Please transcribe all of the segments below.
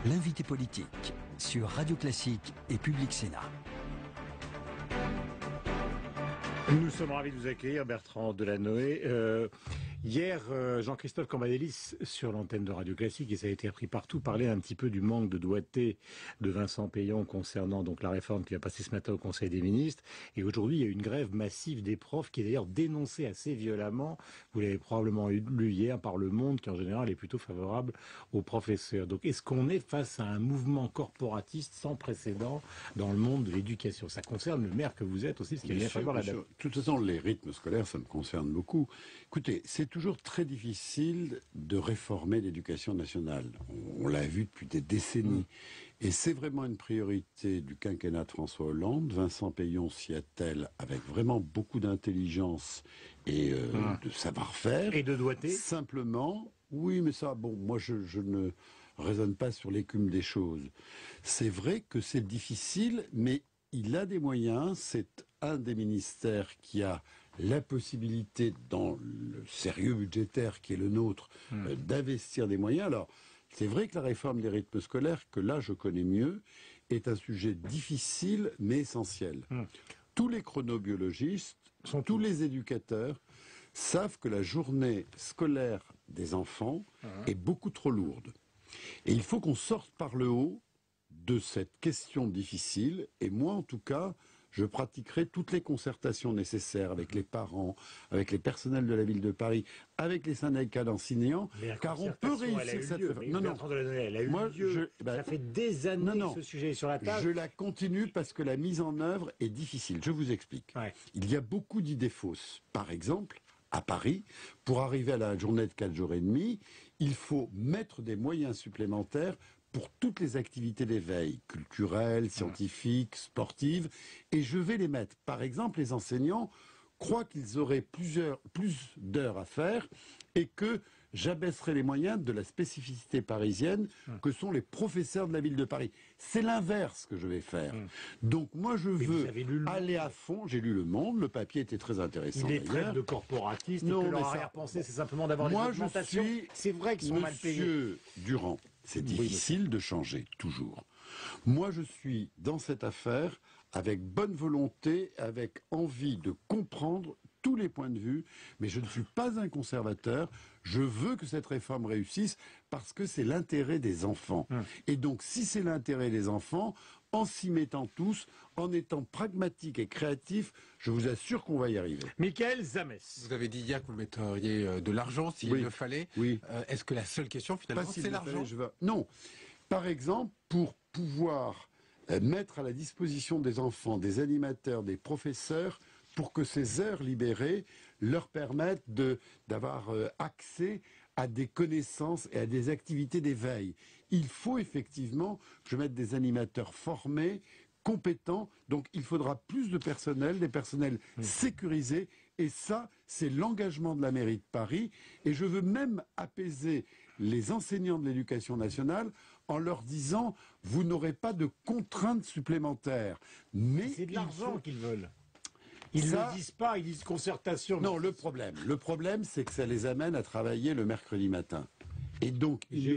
L'invité politique sur Radio Classique et Public Sénat. Nous sommes ravis de vous accueillir, Bertrand Delanoë. Hier, Jean-Christophe Cambadélis, sur l'antenne de Radio Classique, et ça a été appris partout, parlait un petit peu du manque de doigté de Vincent Peillon concernant donc la réforme qui va passer ce matin au Conseil des ministres. Et aujourd'hui, il y a eu une grève massive des profs qui est d'ailleurs dénoncée assez violemment. Vous l'avez probablement lu hier par Le Monde, qui en général est plutôt favorable aux professeurs. Donc, est-ce qu'on est face à un mouvement corporatiste sans précédent dans le monde de l'éducation? Ça concerne le maire que vous êtes aussi, parce qu'il y a bien falloir la date. De toute façon, les rythmes scolaires, ça me concerne beaucoup. Écoutez, c'est toujours très difficile de réformer l'éducation nationale. On l'a vu depuis des décennies. Et c'est vraiment une priorité du quinquennat de François Hollande. Vincent Peillon s'y attelle avec vraiment beaucoup d'intelligence et de savoir-faire. Et de doigté. Simplement, oui, mais ça, bon, moi je ne raisonne pas sur l'écume des choses. C'est vrai que c'est difficile, mais il a des moyens. C'est un des ministères qui a la possibilité, dans le sérieux budgétaire qui est le nôtre, d'investir des moyens. Alors, c'est vrai que la réforme des rythmes scolaires, que là je connais mieux, est un sujet difficile mais essentiel. Tous les chronobiologistes, tous les éducateurs savent que la journée scolaire des enfants est beaucoup trop lourde. Et il faut qu'on sorte par le haut de cette question difficile. Et moi, en tout cas, je pratiquerai toutes les concertations nécessaires avec les parents, avec les personnels de la ville de Paris, avec les syndicats d'enseignants, car on peut réussir cette réforme. Non, non, elle a eu lieu. Ça fait des années que ce sujet est sur la table. Je la continue parce que la mise en œuvre est difficile. Je vous explique. Il y a beaucoup d'idées fausses. Par exemple, à Paris, pour arriver à la journée de 4 jours et demi, il faut mettre des moyens supplémentaires pour toutes les activités d'éveil, culturelles, scientifiques, sportives, et je vais les mettre. Par exemple, les enseignants croient qu'ils auraient plus d'heures à faire et que j'abaisserai les moyens de la spécificité parisienne que sont les professeurs de la ville de Paris. C'est l'inverse que je vais faire. Donc moi je veux aller à fond. J'ai lu Le Monde, le papier était très intéressant. Il est traite de corporatistes, non, et que leur arrière-pensée c'est simplement d'avoir des augmentations. C'est vrai qu'ils sont mal payés. Monsieur Durand, c'est difficile de changer, toujours. Moi je suis dans cette affaire avec bonne volonté, avec envie de comprendre tous les points de vue, mais je ne suis pas un conservateur. Je veux que cette réforme réussisse parce que c'est l'intérêt des enfants. Et donc, si c'est l'intérêt des enfants, en s'y mettant tous, en étant pragmatique et créatif, je vous assure qu'on va y arriver. Michael Zamès. Vous avez dit hier que vous metteriez de l'argent s'il le fallait. Oui. Est-ce que la seule question, finalement, c'est l'argent? Non. Par exemple, pour pouvoir mettre à la disposition des enfants, des animateurs, des professeurs, pour que ces heures libérées leur permettent d'avoir accès à des connaissances et à des activités d'éveil. Il faut effectivement que je mette des animateurs formés, compétents, donc il faudra plus de personnel, des personnels sécurisés, et ça, c'est l'engagement de la mairie de Paris, et je veux même apaiser les enseignants de l'éducation nationale en leur disant, vous n'aurez pas de contraintes supplémentaires. Mais c'est de l'argent qu'ils veulent. Ils ne disent pas, ils disent concertation. Non, le problème, c'est que ça les amène à travailler le mercredi matin. Et donc, il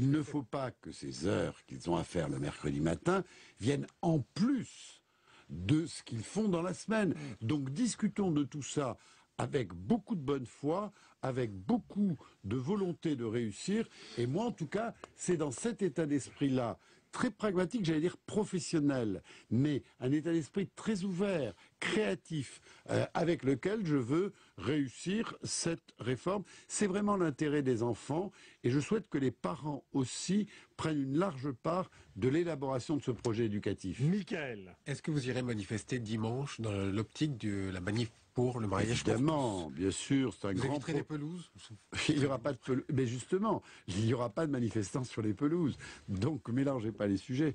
ne faut pas que ces heures qu'ils ont à faire le mercredi matin viennent en plus de ce qu'ils font dans la semaine. Donc, discutons de tout ça avec beaucoup de bonne foi, avec beaucoup de volonté de réussir. Et moi, en tout cas, c'est dans cet état d'esprit-là, très pragmatique, j'allais dire professionnel, mais un état d'esprit très ouvert, créatif, avec lequel je veux réussir cette réforme. C'est vraiment l'intérêt des enfants, et je souhaite que les parents aussi prennent une large part de l'élaboration de ce projet éducatif. Michael. Est-ce que vous irez manifester dimanche dans l'optique de la manif pour le mariage? Évidemment, bien sûr, c'est un grand... Vous éviterez les pelouses? Il n'y aura pas de pelouses. Mais justement, il n'y aura pas de manifestants sur les pelouses. Donc, mélangez pas les sujets.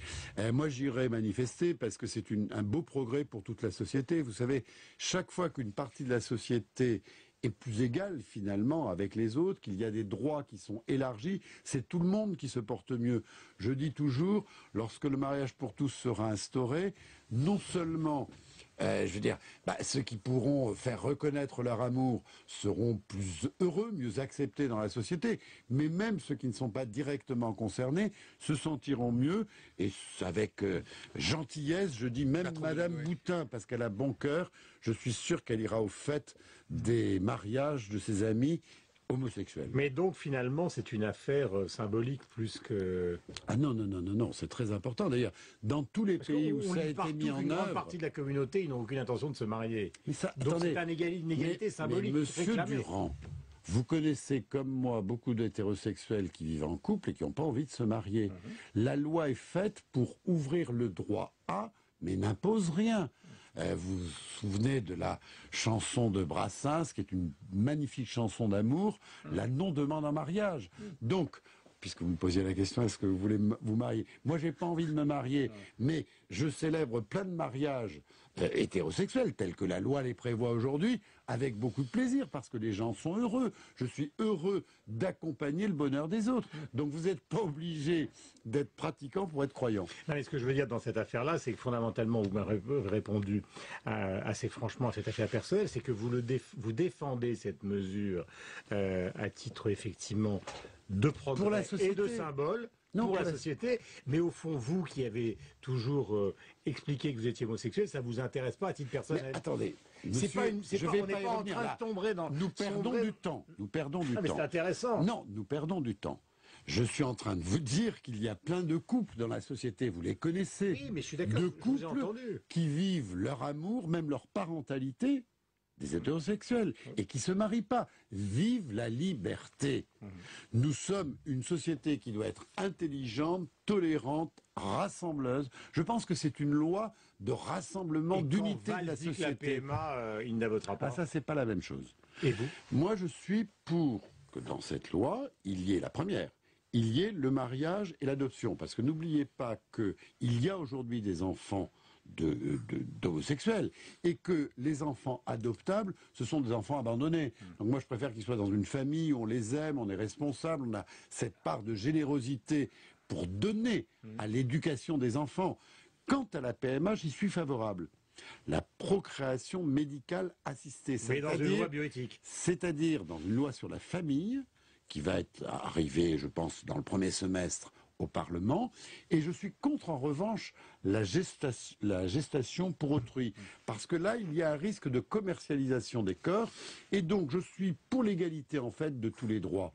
Moi, j'irai manifester parce que c'est un beau progrès pour toute la société. Vous savez, chaque fois qu'une partie de la société est plus égale finalement avec les autres, qu'il y a des droits qui sont élargis, c'est tout le monde qui se porte mieux. Je dis toujours, lorsque le mariage pour tous sera instauré, non seulement Je veux dire, ceux qui pourront faire reconnaître leur amour seront plus heureux, mieux acceptés dans la société. Mais même ceux qui ne sont pas directement concernés se sentiront mieux. Et avec gentillesse, je dis même Madame Boutin, parce qu'elle a bon cœur, je suis sûr qu'elle ira au fait des mariages de ses amis homosexuels. Mais donc finalement c'est une affaire symbolique plus que... Ah non, c'est très important. D'ailleurs, dans tous les pays où ça a été mis en une grande œuvre... partie de la communauté, ils n'ont aucune intention de se marier. Mais ça, donc attendez, c'est une égalité symbolique. Mais Monsieur réclamée. Durand, vous connaissez comme moi beaucoup d'hétérosexuels qui vivent en couple et qui n'ont pas envie de se marier. La loi est faite pour ouvrir le droit à, mais n'impose rien. Vous vous souvenez de la chanson de Brassens, qui est une magnifique chanson d'amour, la non-demande en mariage. Donc, puisque vous me posiez la question, est-ce que vous voulez vous marier? Moi, j'ai pas envie de me marier, mais je célèbre plein de mariages hétérosexuels, tels que la loi les prévoit aujourd'hui, avec beaucoup de plaisir, parce que les gens sont heureux. Je suis heureux d'accompagner le bonheur des autres. Donc vous n'êtes pas obligé d'être pratiquant pour être croyant. Non, mais ce que je veux dire dans cette affaire-là, c'est que fondamentalement, vous m'avez répondu assez franchement à cette affaire personnelle, c'est que vous défendez cette mesure à titre effectivement de progrès Pour la société. et de symbole. Non, pour la société, mais au fond, vous qui avez toujours expliqué que vous étiez homosexuel, ça vous intéresse pas à titre personnel. Mais attendez, on monsieur, n'est pas en train de tomber dans... Nous perdons du temps. Nous perdons du mais temps. c'est intéressant. Non, nous perdons du temps. Je suis en train de vous dire qu'il y a plein de couples dans la société, vous les connaissez. Oui, mais je suis d'accord, De je vous ai couples entendu. qui vivent leur amour, même leur parentalité, des hétérosexuels, et qui se marient pas. Vivent la liberté. Nous sommes une société qui doit être intelligente, tolérante, rassembleuse. Je pense que c'est une loi de rassemblement, d'unité de la société. La PMA, il ne la votera pas. Ah, ça, c'est pas la même chose. Et vous? Moi, je suis pour que dans cette loi, il y ait la première. Il y ait le mariage et l'adoption. Parce que n'oubliez pas qu'il y a aujourd'hui des enfants d'homosexuels et que les enfants adoptables, ce sont des enfants abandonnés. Donc moi, je préfère qu'ils soient dans une famille où on les aime, on est responsable, on a cette part de générosité pour donner à l'éducation des enfants. Quant à la PMA, j'y suis favorable. La procréation médicale assistée, Mais dans une loi bioéthique. c'est-à-dire dans une loi sur la famille, qui va être arrivée, je pense, dans le premier semestre au Parlement, et je suis contre, en revanche, la gestation pour autrui, parce que là, il y a un risque de commercialisation des corps, et donc je suis pour l'égalité, en fait, de tous les droits.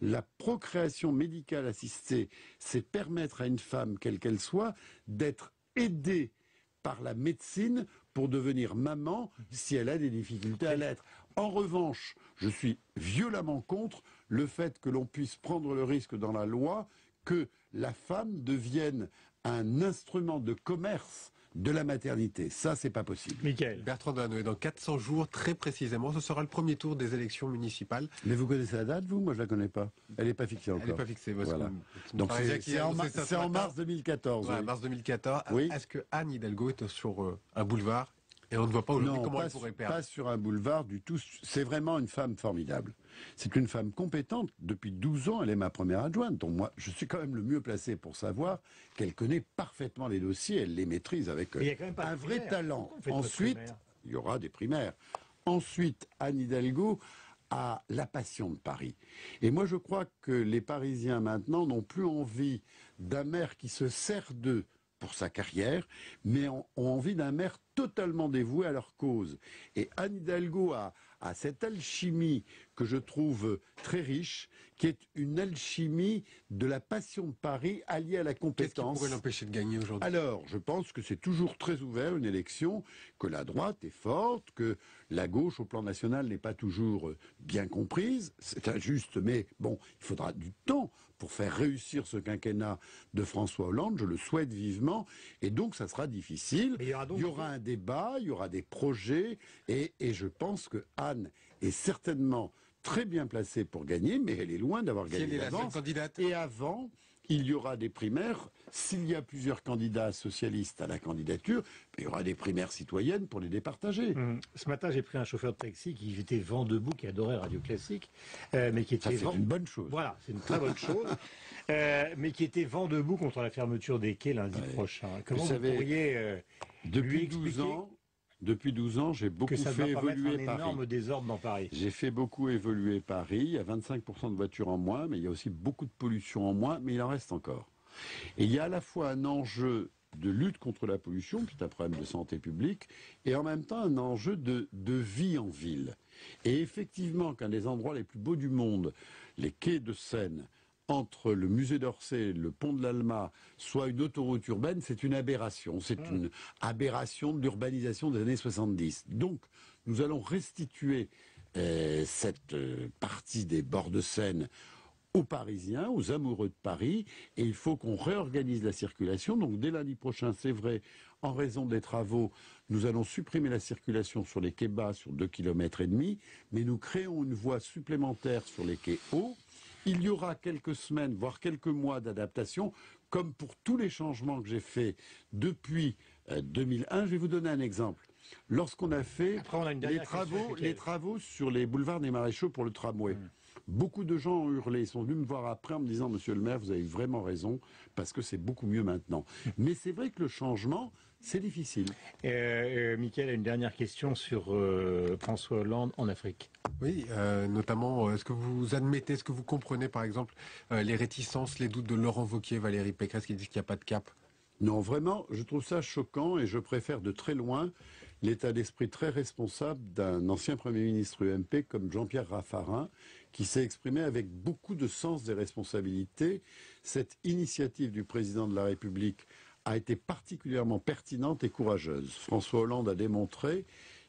La procréation médicale assistée, c'est permettre à une femme, quelle qu'elle soit, d'être aidée par la médecine pour devenir maman si elle a des difficultés à l'être. En revanche, je suis violemment contre le fait que l'on puisse prendre le risque dans la loi que la femme devienne un instrument de commerce de la maternité. Ça, c'est pas possible. Michael. Bertrand Delanoë, dans 400 jours, très précisément, ce sera le premier tour des élections municipales. Mais vous connaissez la date, vous? Moi, je la connais pas. Elle n'est pas fixée encore. Elle n'est pas fixée. Parce Voilà. que Donc c'est en matin. mars 2014. Ouais, oui. mars 2014. Oui. Est-ce que Anne Hidalgo est sur un boulevard et on ne voit pas aujourd'hui Non, comment pas, elle pourrait perdre? pas sur un boulevard du tout. C'est vraiment une femme formidable. C'est une femme compétente. Depuis 12 ans, elle est ma première adjointe. Donc moi, je suis quand même le mieux placé pour savoir qu'elle connaît parfaitement les dossiers. Elle les maîtrise avec Mais il y a quand même pas de un vrai primaire. talent. Pourquoi vous faites pas de Ensuite, primaire? il y aura des primaires. Ensuite, Anne Hidalgo a la passion de Paris. Et moi, je crois que les Parisiens maintenant n'ont plus envie d'un maire qui se sert d'eux pour sa carrière, mais ont envie d'un maire totalement dévoué à leur cause. Et Anne Hidalgo a cette alchimie que je trouve très riche, qui est une alchimie de la passion de Paris alliée à la Qu'est-ce qui compétence. pourrait l'empêcher de gagner aujourd'hui? Alors, je pense que c'est toujours très ouvert une élection, que la droite est forte, que la gauche au plan national n'est pas toujours bien comprise. C'est injuste, mais bon, il faudra du temps pour faire réussir ce quinquennat de François Hollande. Je le souhaite vivement. Et donc, ça sera difficile. Mais il y aura un débat, il y aura des projets. Et je pense que Anne est certainement très bien placée pour gagner, mais elle est loin d'avoir Si elle gagné est la seule d'avance. candidate. Et avant, il y aura des primaires. S'il y a plusieurs candidats socialistes à la candidature, il y aura des primaires citoyennes pour les départager. Ce matin, j'ai pris un chauffeur de taxi qui était vent debout, qui adorait Radio Classique, mais qui Ça, était c'est vent... une bonne chose. Voilà, c'est une très bonne chose, mais qui était vent debout contre la fermeture des quais lundi prochain. Comment vous savez, pourriez lui Depuis expliquer 12 ans, Depuis 12 ans, j'ai beaucoup Que ça ne fait va pas mettre évoluer un Paris. énorme désordre dans Paris. J'ai fait beaucoup évoluer Paris. Il y a 25% de voitures en moins, mais il y a aussi beaucoup de pollution en moins, mais il en reste encore. Et il y a à la fois un enjeu de lutte contre la pollution, qui est un problème de santé publique, et en même temps un enjeu de vie en ville. Et effectivement, qu'un des endroits les plus beaux du monde, les quais de Seine, entre le musée d'Orsay et le pont de l'Alma, soit une autoroute urbaine, c'est une aberration. C'est une aberration de l'urbanisation des années 70. Donc, nous allons restituer cette partie des bords de Seine aux Parisiens, aux amoureux de Paris, et il faut qu'on réorganise la circulation. Donc dès lundi prochain, c'est vrai, en raison des travaux, nous allons supprimer la circulation sur les quais bas sur 2,5 km, mais nous créons une voie supplémentaire sur les quais hauts. Il y aura quelques semaines, voire quelques mois d'adaptation, comme pour tous les changements que j'ai faits depuis 2001. Je vais vous donner un exemple. Lorsqu'on a fait les travaux sur les boulevards des Maréchaux pour le tramway, beaucoup de gens ont hurlé. Ils sont venus me voir après en me disant « Monsieur le maire, vous avez vraiment raison, parce que c'est beaucoup mieux maintenant. » Mais c'est vrai que le changement, c'est difficile. Mickaël a une dernière question sur François Hollande en Afrique. Oui, notamment, est-ce que vous admettez, est-ce que vous comprenez par exemple les réticences, les doutes de Laurent Wauquiez, Valérie Pécresse qui disent qu'il n'y a pas de cap? Non, vraiment, je trouve ça choquant et je préfère de très loin l'état d'esprit très responsable d'un ancien Premier ministre UMP comme Jean-Pierre Raffarin, qui s'est exprimé avec beaucoup de sens des responsabilités. Cette initiative du président de la République a été particulièrement pertinente et courageuse. François Hollande a démontré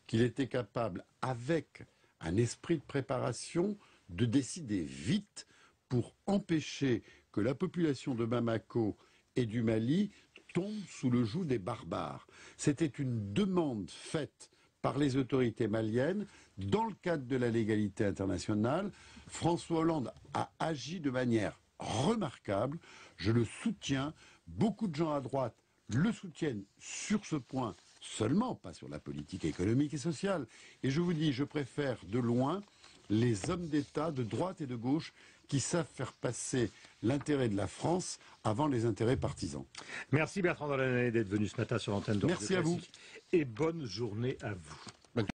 qu'il était capable, avec un esprit de préparation, de décider vite pour empêcher que la population de Bamako et du Mali tombe sous le joug des barbares. C'était une demande faite par les autorités maliennes dans le cadre de la légalité internationale. François Hollande a agi de manière remarquable. Je le soutiens. Beaucoup de gens à droite le soutiennent sur ce point seulement, pas sur la politique économique et sociale. Et je vous dis, je préfère de loin les hommes d'État de droite et de gauche qui savent faire passer l'intérêt de la France avant les intérêts partisans. Merci Bertrand Delanoë d'être venu ce matin sur l'antenne de Radio Classique. Merci à vous. Et bonne journée à vous.